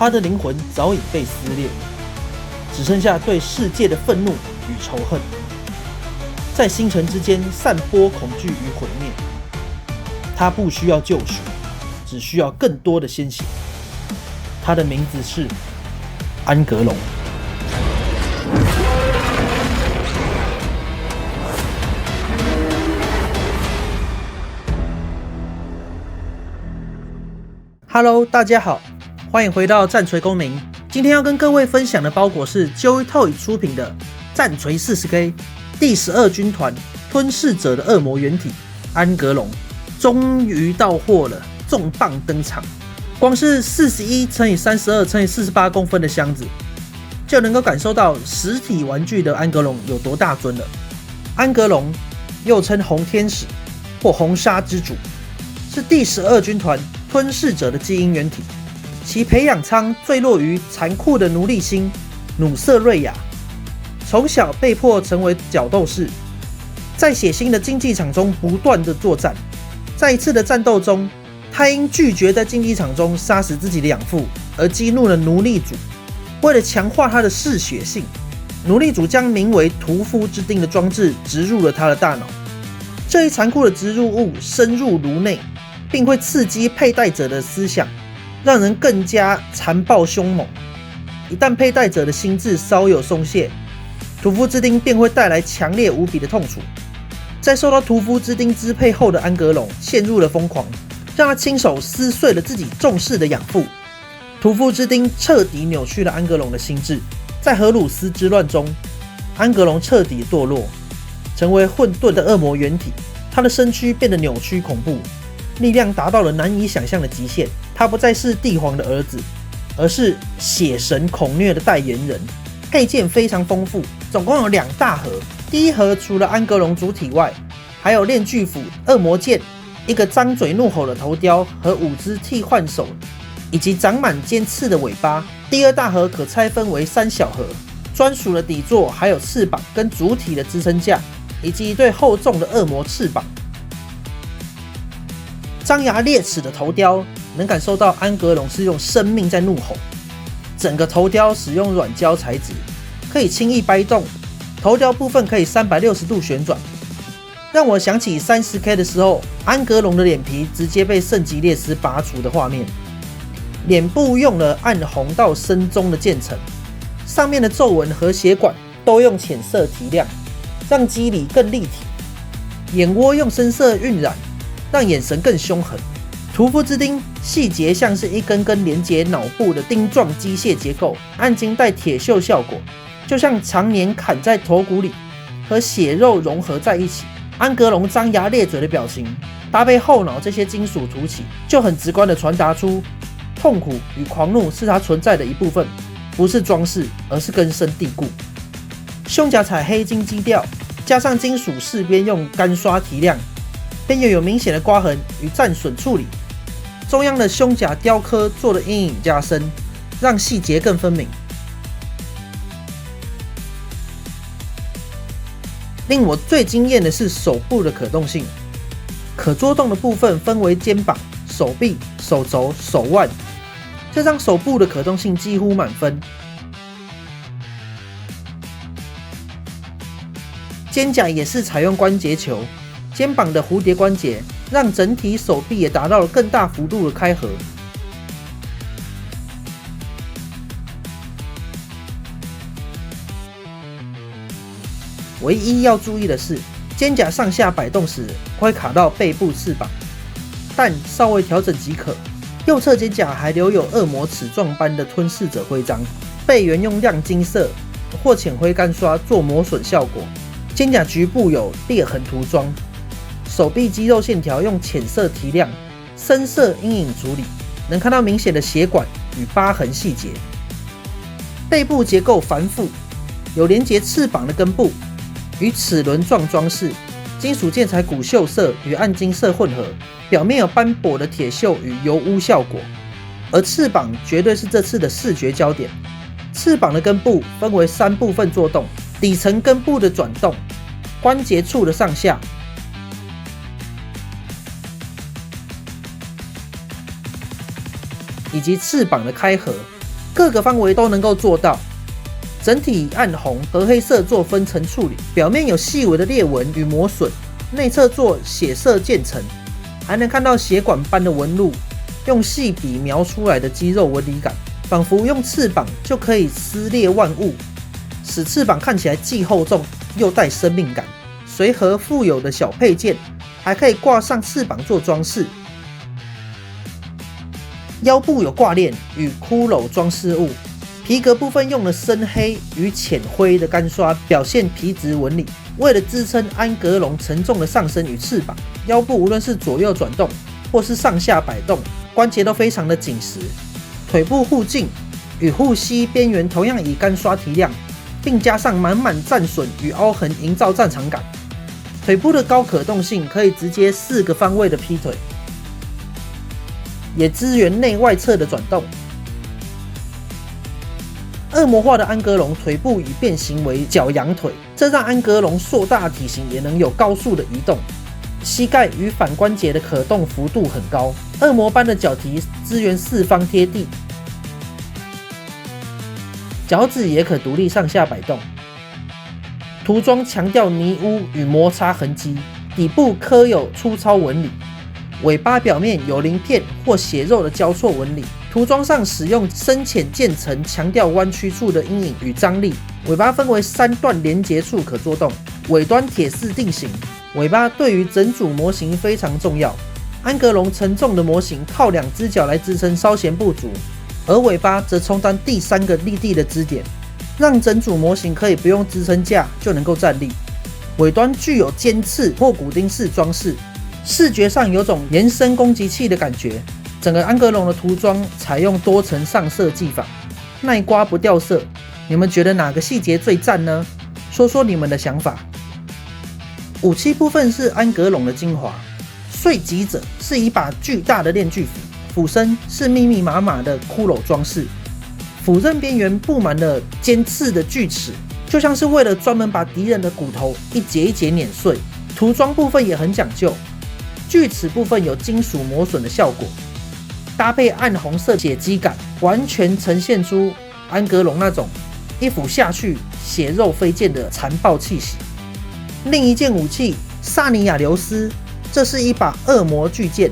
他的灵魂早已被撕裂，只剩下对世界的愤怒与仇恨，在星辰之间散播恐惧与毁灭。他不需要救赎，只需要更多的鲜血。他的名字是安格隆。Hello， 大家好，欢迎回到战锤公民。今天要跟各位分享的包裹是 Joy Toy 出品的战锤 40K 第12军团吞噬者的恶魔原体安格隆，终于到货了，重磅登场。光是41×32×48公分的箱子，就能够感受到实体玩具的安格隆有多大尊了。安格隆又称红天使或红沙之主，是第12军团吞噬者的基因原体，其培养舱坠落于残酷的奴隶星努瑟瑞亚。从小被迫成为角斗士，在血腥的竞技场中不断的作战。在一次的战斗中，他因拒绝在竞技场中杀死自己的养父而激怒了奴隶主。为了强化他的嗜血性，奴隶主将名为屠夫之钉的装置植入了他的大脑。这一残酷的植入物深入颅内，并会刺激佩戴者的思想，让人更加残暴凶猛。一旦佩戴者的心智稍有松懈，屠夫之钉便会带来强烈无比的痛楚。在受到屠夫之钉支配后的安格隆陷入了疯狂，让他亲手撕碎了自己重视的养父。屠夫之钉彻底扭曲了安格隆的心智。在荷鲁斯之乱中，安格隆彻底堕落，成为混沌的恶魔原体。他的身躯变得扭曲恐怖，力量达到了难以想象的极限。他不再是帝皇的儿子，而是血神孔虐的代言人。配件非常丰富，总共有2大盒。第一盒除了安格隆主体外，还有炼巨斧、恶魔剑、一个张嘴怒吼的头雕和5只替换手，以及长满尖刺的尾巴。第二大盒可拆分为3小盒，专属的底座，还有翅膀跟主体的支撑架，以及一对厚重的恶魔翅膀。张牙裂齿的头雕能感受到安格隆是用生命在怒吼。整个头雕使用软胶材质，可以轻易掰动，头雕部分可以360度旋转，让我想起 30K 的时候，安格隆的脸皮直接被圣吉列斯拔除的画面。脸部用了暗红到深棕的渐层，上面的皱纹和血管都用浅色提亮，让肌理更立体。眼窝用深色晕染，让眼神更凶狠。屠夫之钉细节像是一根根连接脑部的钉状机械结构，暗金带铁锈效果，就像常年砍在头骨里，和血肉融合在一起。安格隆张牙咧嘴的表情，搭配后脑这些金属凸起，就很直观地传达出痛苦与狂怒是他存在的一部分，不是装饰，而是根深蒂固。胸甲彩黑金基调，加上金属饰边用干刷提亮，边缘有明显的刮痕与战损处理。中央的胸甲雕刻做了阴影加深，让细节更分明。令我最惊艳的是手部的可动性，可作动的部分分为肩膀、手臂、手肘、手腕，这张手部的可动性几乎满分。肩胛也是采用关节球，肩膀的蝴蝶关节让整体手臂也达到了更大幅度的开合。唯一要注意的是，肩胛上下摆动时会卡到背部翅膀，但稍微调整即可。右侧肩胛还留有恶魔齿状般的吞噬者徽章，背缘用亮金色或浅灰干刷做磨损效果。肩胛局部有裂痕涂装，手臂肌肉线条用浅色提亮，深色阴影处理，能看到明显的血管与疤痕细节。背部结构繁复，有连接翅膀的根部与齿轮状装饰，金属建材骨锈色与暗金色混合，表面有斑驳的铁锈与油污效果。而翅膀绝对是这次的视觉焦点。翅膀的根部分为3部分作动，底层根部的转动，关节处的上下，以及翅膀的开合。各个范围都能够做到。整体以暗红和黑色做分层处理，表面有细微的裂纹与磨损，内侧做血色渐层，还能看到血管般的纹路，用细笔描出来的肌肉纹理感，仿佛用翅膀就可以撕裂万物，使翅膀看起来既厚重又带生命感。随和附有的小配件，还可以挂上翅膀做装饰。腰部有挂链与骷髅装饰物。皮革部分用了深黑与浅灰的干刷，表现皮质纹理。为了支撑安格隆沉重的上身与翅膀，腰部无论是左右转动或是上下摆动，关节都非常的紧实。腿部护颈与护膝边缘同样以干刷提亮，并加上满满战损与凹痕，营造战场感。腿部的高可动性可以直接4个方位的劈腿，也支援内外侧的转动。恶魔化的安格隆腿部已变形为角羊腿，这让安格隆硕大体型也能有高速的移动。膝盖与反关节的可动幅度很高，恶魔般的脚蹄支援4方贴地，脚趾也可独立上下摆动。涂装强调泥污与摩擦痕迹，底部刻有粗糙纹理，尾巴表面有鳞片或血肉的交错纹理。涂装上使用深浅渐层，强调弯曲处的阴影与张力。尾巴分为3段连结处可作动，尾端铁丝定型。尾巴对于整组模型非常重要。安格隆沉重的模型靠2只脚来支撑稍显不足，而尾巴则充当第3个立地的支点，让整组模型可以不用支撑架就能够站立。尾端具有尖刺或骨钉式装饰，视觉上有种延伸攻击器的感觉。整个安格隆的涂装采用多层上色技法，耐刮不掉色。你们觉得哪个细节最赞呢？说说你们的想法。武器部分是安格隆的精华，碎戟者是一把巨大的链锯斧，斧身是密密麻麻的骷髅装饰，斧刃边缘布满了尖刺的锯齿，就像是为了专门把敌人的骨头一节一节碾碎。涂装部分也很讲究，锯齿部分有金属磨损的效果，搭配暗红色血迹感，完全呈现出安格隆那种一斧下去血肉飞溅的残暴气息。另一件武器萨尼亚留斯，这是一把恶魔巨剑，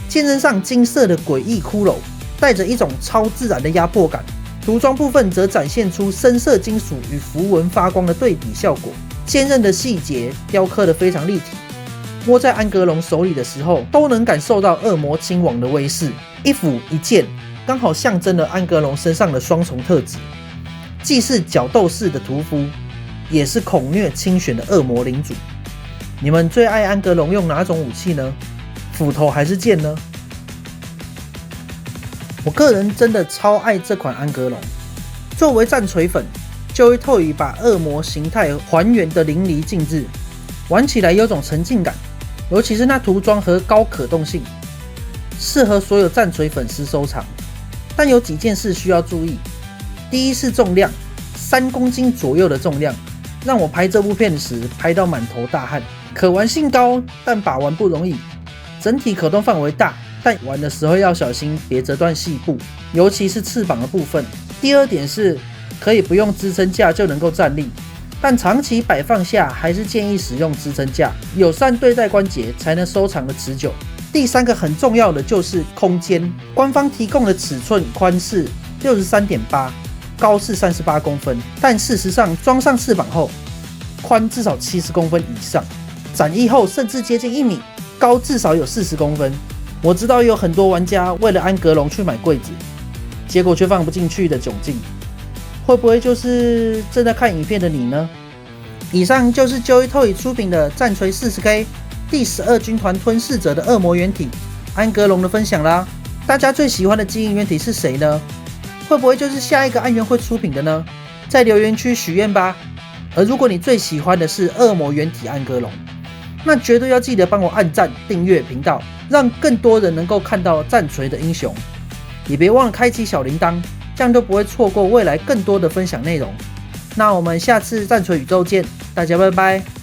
剑刃上金色的诡异骷髅，带着一种超自然的压迫感。涂装部分则展现出深色金属与符文发光的对比效果，剑刃的细节雕刻得非常立体。握在安格隆手里的时候，都能感受到恶魔亲王的威势。一斧一剑，刚好象征了安格隆身上的双重特质，既是角斗士的屠夫，也是恐虐清玄的恶魔领主。你们最爱安格隆用哪种武器呢？斧头还是剑呢？我个人真的超爱这款安格隆。作为战锤粉，Joey Toy把恶魔形态还原的淋漓尽致，玩起来有种沉浸感，尤其是那涂装和高可动性，适合所有战锤粉丝收藏。但有几件事需要注意。第一是重量，3公斤左右的重量，让我拍这部片时拍到满头大汗。可玩性高，但把玩不容易。整体可动范围大，但玩的时候要小心别折断细部，尤其是翅膀的部分。第二点是可以不用支撑架就能够站立，但长期摆放下还是建议使用支撑架，友善对待关节才能收藏的持久。第3个很重要的就是空间，官方提供的尺寸宽是 63.8， 高是38公分，但事实上装上翅膀后，宽至少70公分以上，展翼后甚至接近1米，高至少有40公分。我知道有很多玩家为了安格隆去买柜子，结果却放不进去的窘境，会不会就是正在看影片的你呢？以上就是 Joey Toy 出品的战锤 40K 第12军团吞噬者的恶魔原体安格隆的分享啦。大家最喜欢的基因原体是谁呢？会不会就是下一个暗源会出品的呢？在留言区许愿吧。而如果你最喜欢的是恶魔原体安格隆，那绝对要记得帮我按赞、订阅频道，让更多人能够看到战锤的英雄。也别忘了开启小铃铛，这样就不会错过未来更多的分享内容。那我们下次战锤宇宙见，大家拜拜。